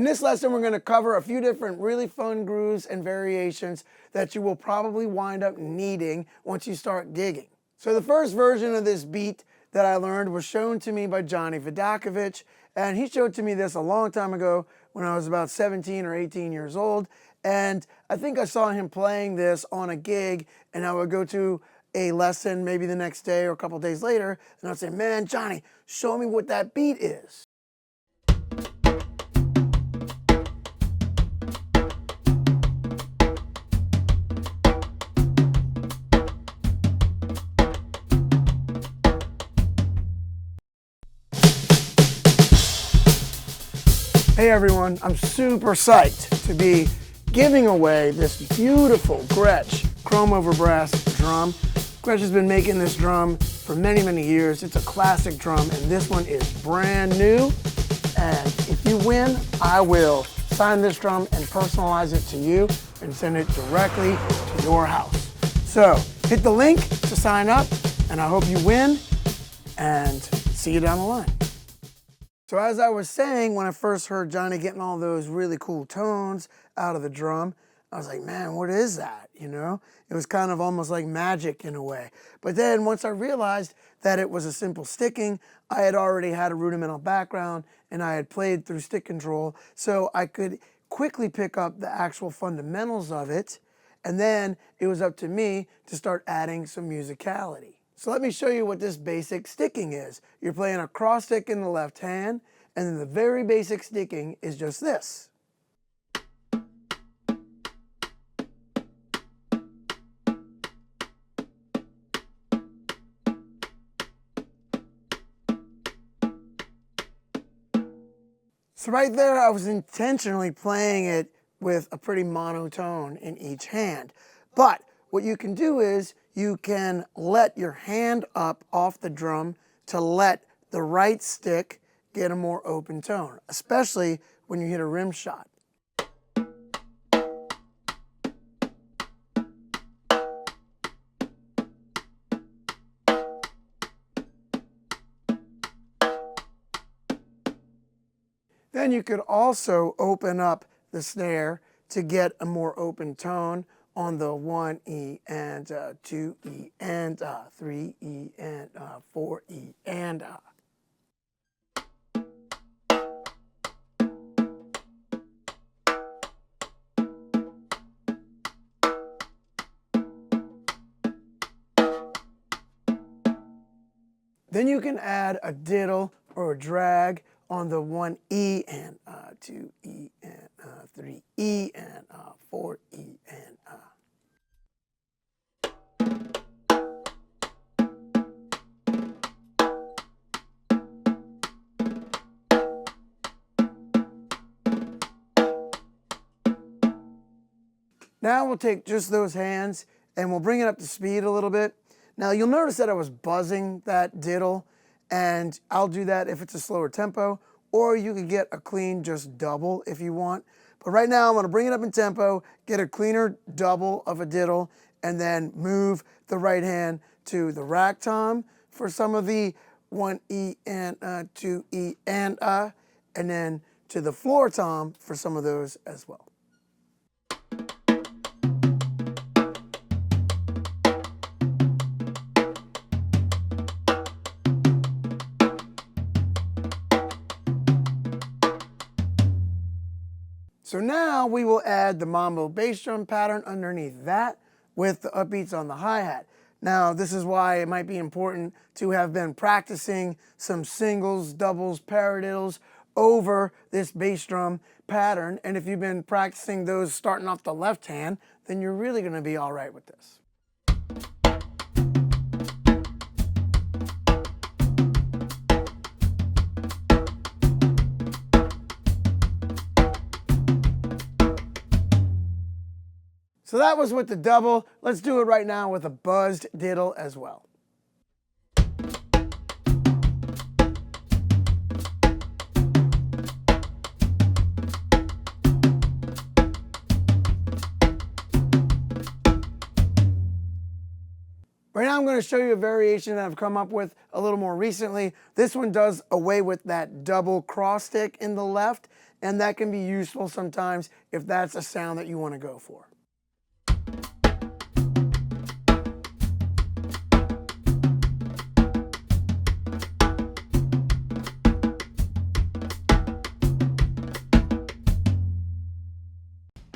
In this lesson, we're going to cover a few different really fun grooves and variations that you will probably wind up needing once you start gigging. So the first version of this beat that I learned was shown to me by Johnny Vidakovich, and he showed to me this a long time ago when I was about 17 or 18 years old, and I think I saw him playing this on a gig, and I would go to a lesson maybe the next day or a couple days later, and I'd say, man, Johnny, show me what that beat is. Hey everyone, I'm super psyched to be giving away this beautiful Gretsch chrome over brass drum. Gretsch has been making this drum for many, many years. It's a classic drum, and this one is brand new. And if you win, I will sign this drum and personalize it to you and send it directly to your house. So hit the link to sign up, and I hope you win, and see you down the line. So as I was saying, when I first heard Johnny getting all those really cool tones out of the drum, I was like, man, what is that? You know, it was kind of almost like magic in a way. But then once I realized that it was a simple sticking, I had already had a rudimental background and I had played through stick control, so I could quickly pick up the actual fundamentals of it. And then it was up to me to start adding some musicality. So let me show you what this basic sticking is. You're playing a cross stick in the left hand, and then the very basic sticking is just this. So right there, I was intentionally playing it with a pretty monotone in each hand. But what you can do is you can let your hand up off the drum to let the right stick get a more open tone, especially when you hit a rim shot. Then you could also open up the snare to get a more open tone on the 1E and 2E and 3E and 4E and Then you can add a diddle or a drag on the 1E and 2E and 3E and 4E and Now we'll take just those hands and we'll bring it up to speed a little bit. Now you'll notice that I was buzzing that diddle, and I'll do that if it's a slower tempo, or you could get a clean just double if you want. But right now I'm gonna bring it up in tempo, get a cleaner double of a diddle, and then move the right hand to the rack tom for some of the 1E and 2E and then to the floor tom for some of those as well. So now we will add the Mambo bass drum pattern underneath that with the upbeats on the hi-hat. Now this is why it might be important to have been practicing some singles, doubles, paradiddles over this bass drum pattern. And if you've been practicing those starting off the left hand, then you're really going to be all right with this. So that was with the double. Let's do it right now with a buzzed diddle as well. Right now I'm going to show you a variation that I've come up with a little more recently. This one does away with that double cross stick in the left, and that can be useful sometimes if that's a sound that you want to go for.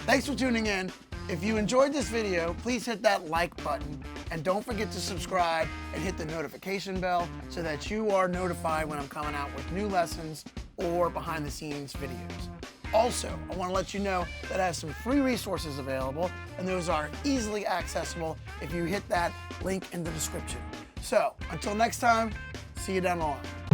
Thanks for tuning in. If you enjoyed this video, please hit that like button and don't forget to subscribe and hit the notification bell so that you are notified when I'm coming out with new lessons or behind the scenes videos. Also, I want to let you know that I have some free resources available, and those are easily accessible if you hit that link in the description. So, until next time, see you down the line.